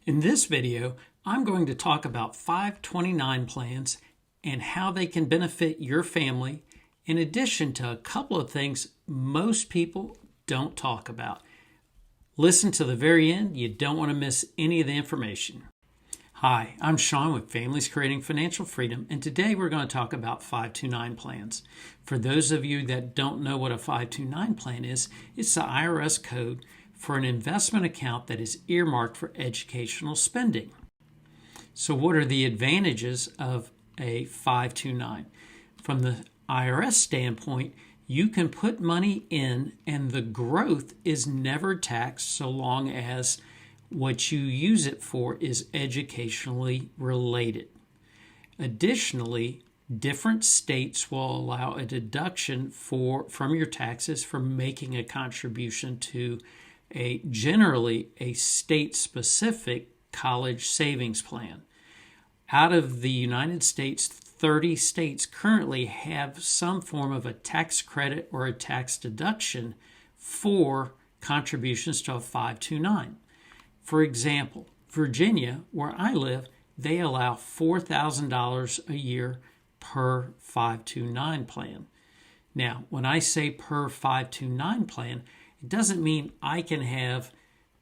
In this video, I'm going to talk about 529 plans and how they can benefit your family, in addition to a couple of things most people don't talk about. Listen to the very end. You don't want to miss any of the information. Hi, I'm Sean with Families Creating Financial Freedom, and today we're going to talk about 529 plans. For those of you that don't know what a 529 plan is, it's the IRS code for an investment account that is earmarked for educational spending. So what are the advantages of a 529? From the IRS standpoint, you can put money in and the growth is never taxed so long as what you use it for is educationally related. Additionally, different states will allow a deduction from your taxes for making a contribution to generally a state-specific college savings plan. Out of the United States, 30 states currently have some form of a tax credit or a tax deduction for contributions to a 529. For example, Virginia, where I live, they allow $4,000 a year per 529 plan. Now, when I say per 529 plan, it doesn't mean I can have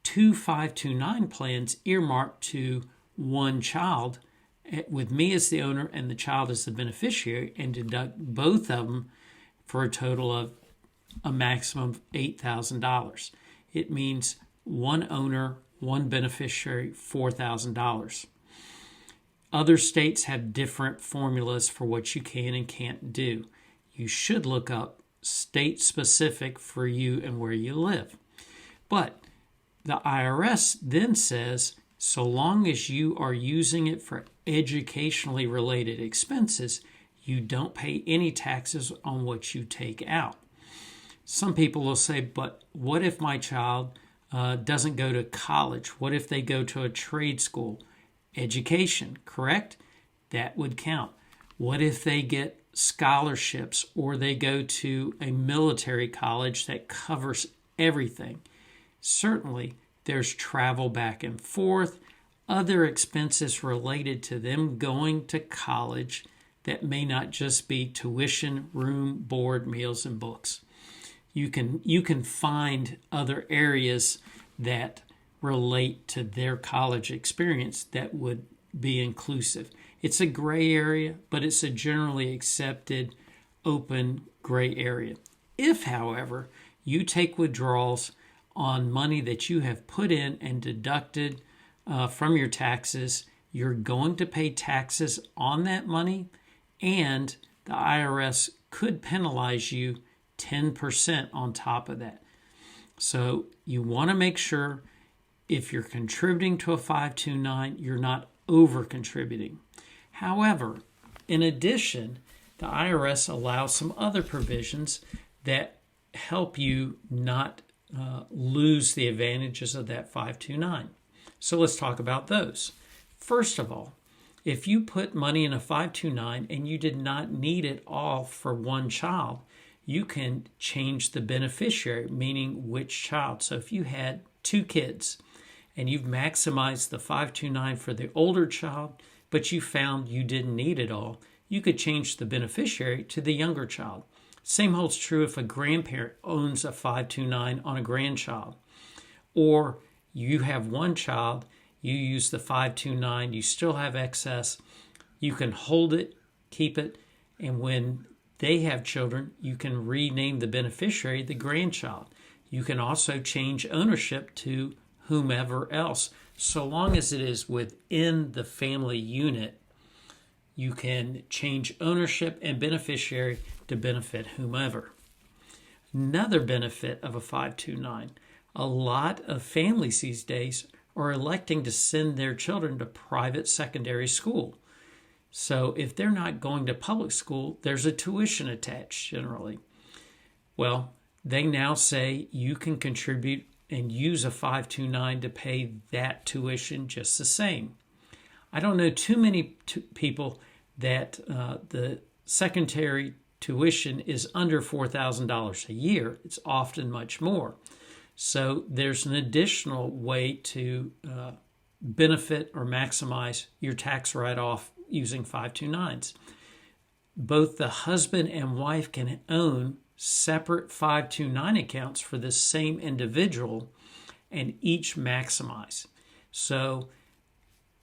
two 529 plans earmarked to one child with me as the owner and the child as the beneficiary and deduct both of them for a total of a maximum of $8,000. It means one owner, one beneficiary, $4,000. Other states have different formulas for what you can and can't do. You should look up state specific for you and where you live. But the IRS then says, so long as you are using it for educationally related expenses, you don't pay any taxes on what you take out. Some people will say, but what if my child doesn't go to college? What if they go to a trade school? Education, correct? That would count. What if they get scholarships or they go to a military college that covers everything? Certainly, there's travel back and forth, other expenses related to them going to college that may not just be tuition, room, board, meals, and books. You can find other areas that relate to their college experience that would be inclusive. It's a gray area, but it's a generally accepted open gray area. If, however, you take withdrawals on money that you have put in and deducted from your taxes, you're going to pay taxes on that money, and the IRS could penalize you 10% on top of that. So you want to make sure if you're contributing to a 529, you're not over contributing. However, in addition, the IRS allows some other provisions that help you not lose the advantages of that 529. So let's talk about those. First of all, if you put money in a 529 and you did not need it all for one child, you can change the beneficiary, meaning which child. So if you had two kids and you've maximized the 529 for the older child, but you found you didn't need it all, you could change the beneficiary to the younger child. Same holds true if a grandparent owns a 529 on a grandchild. Or you have one child, you use the 529, you still have excess, you can hold it, keep it, and when they have children, you can rename the beneficiary the grandchild. You can also change ownership to whomever else. So long as it is within the family unit, you can change ownership and beneficiary to benefit whomever. Another benefit of a 529, a lot of families these days are electing to send their children to private secondary school. So if they're not going to public school, there's a tuition attached generally. Well, they now say you can contribute and use a 529 to pay that tuition just the same. I don't know too many people that the secondary tuition is under $4,000 a year. It's often much more. So there's an additional way to benefit or maximize your tax write-off using 529s. Both the husband and wife can own separate 529 accounts for the same individual and each maximize. So,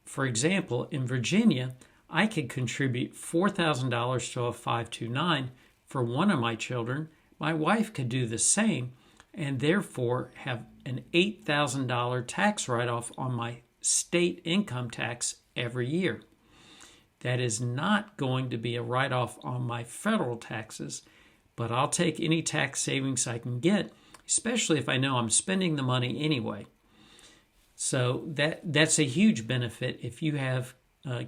for example, in Virginia, I could contribute $4,000 to a 529 for one of my children. My wife could do the same and therefore have an $8,000 tax write-off on my state income tax every year. That is not going to be a write-off on my federal taxes, but I'll take any tax savings I can get, especially if I know I'm spending the money anyway. So that's a huge benefit if you have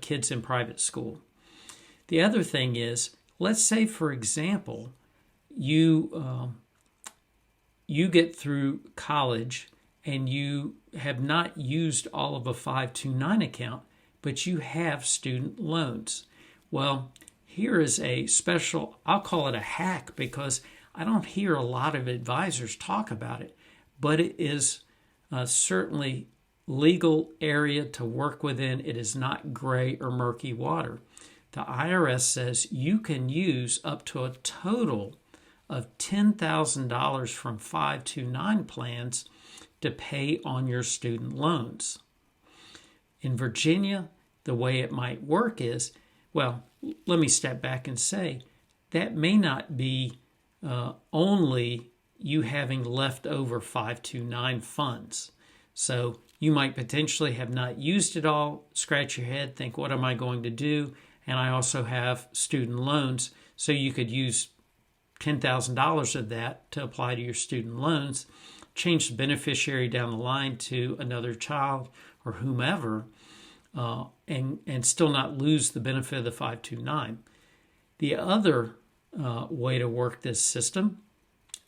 kids in private school. The other thing is, let's say, for example, you get through college and you have not used all of a 529 account, but you have student loans. Well, here is a special, I'll call it a hack because I don't hear a lot of advisors talk about it, but it is certainly legal area to work within. It is not gray or murky water. The IRS says you can use up to a total of $10,000 from 529 plans to pay on your student loans. In Virginia, the way it might work is, well, let me step back and say, that may not be only you having leftover 529 funds. So you might potentially have not used it all, scratch your head, think, what am I going to do? And I also have student loans, so you could use $10,000 of that to apply to your student loans, change the beneficiary down the line to another child or whomever, and still not lose the benefit of the 529. The other way to work this system,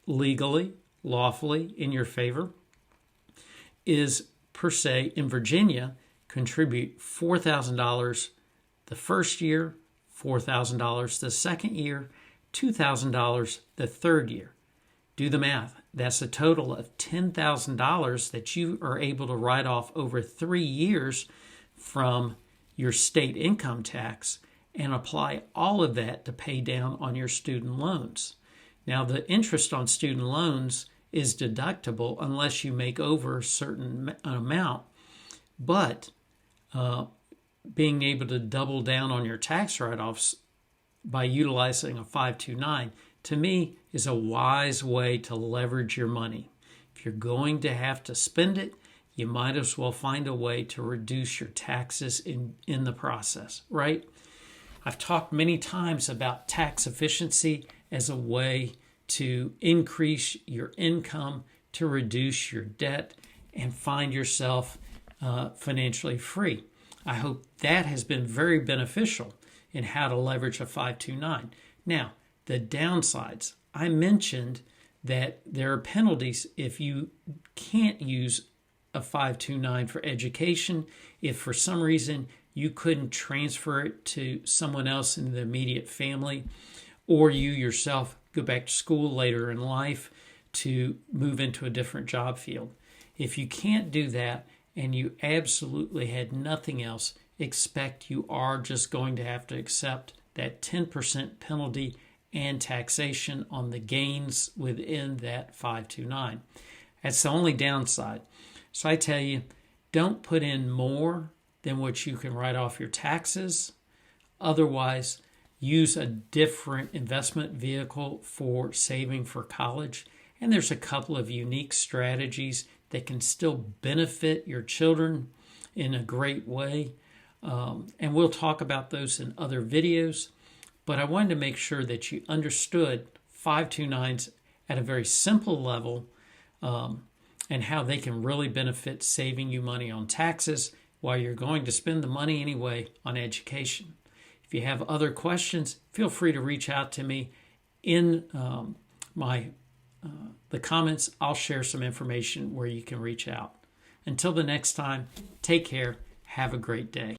legally, lawfully, in your favor, is, per se, in Virginia, contribute $4,000 the first year, $4,000 the second year, $2,000 the third year. Do the math. That's a total of $10,000 that you are able to write off over 3 years from your state income tax and apply all of that to pay down on your student loans. Now, the interest on student loans is deductible unless you make over a certain amount, but being able to double down on your tax write-offs by utilizing a 529, to me, is a wise way to leverage your money. If you're going to have to spend it, you might as well find a way to reduce your taxes in the process, right? I've talked many times about tax efficiency as a way to increase your income, to reduce your debt, and find yourself financially free. I hope that has been very beneficial in how to leverage a 529. Now, the downsides. I mentioned that there are penalties if you can't use a 529 for education. If for some reason you couldn't transfer it to someone else in the immediate family, or you yourself go back to school later in life to move into a different job field. If you can't do that and you absolutely had nothing else, expect you are just going to have to accept that 10% penalty and taxation on the gains within that 529. That's the only downside. So I tell you, don't put in more than what you can write off your taxes. Otherwise, use a different investment vehicle for saving for college. And there's a couple of unique strategies that can still benefit your children in a great way. And we'll talk about those in other videos. But I wanted to make sure that you understood 529s at a very simple level and how they can really benefit saving you money on taxes while you're going to spend the money anyway on education. If you have other questions, feel free to reach out to me in the comments. I'll share some information where you can reach out. Until the next time, take care. Have a great day.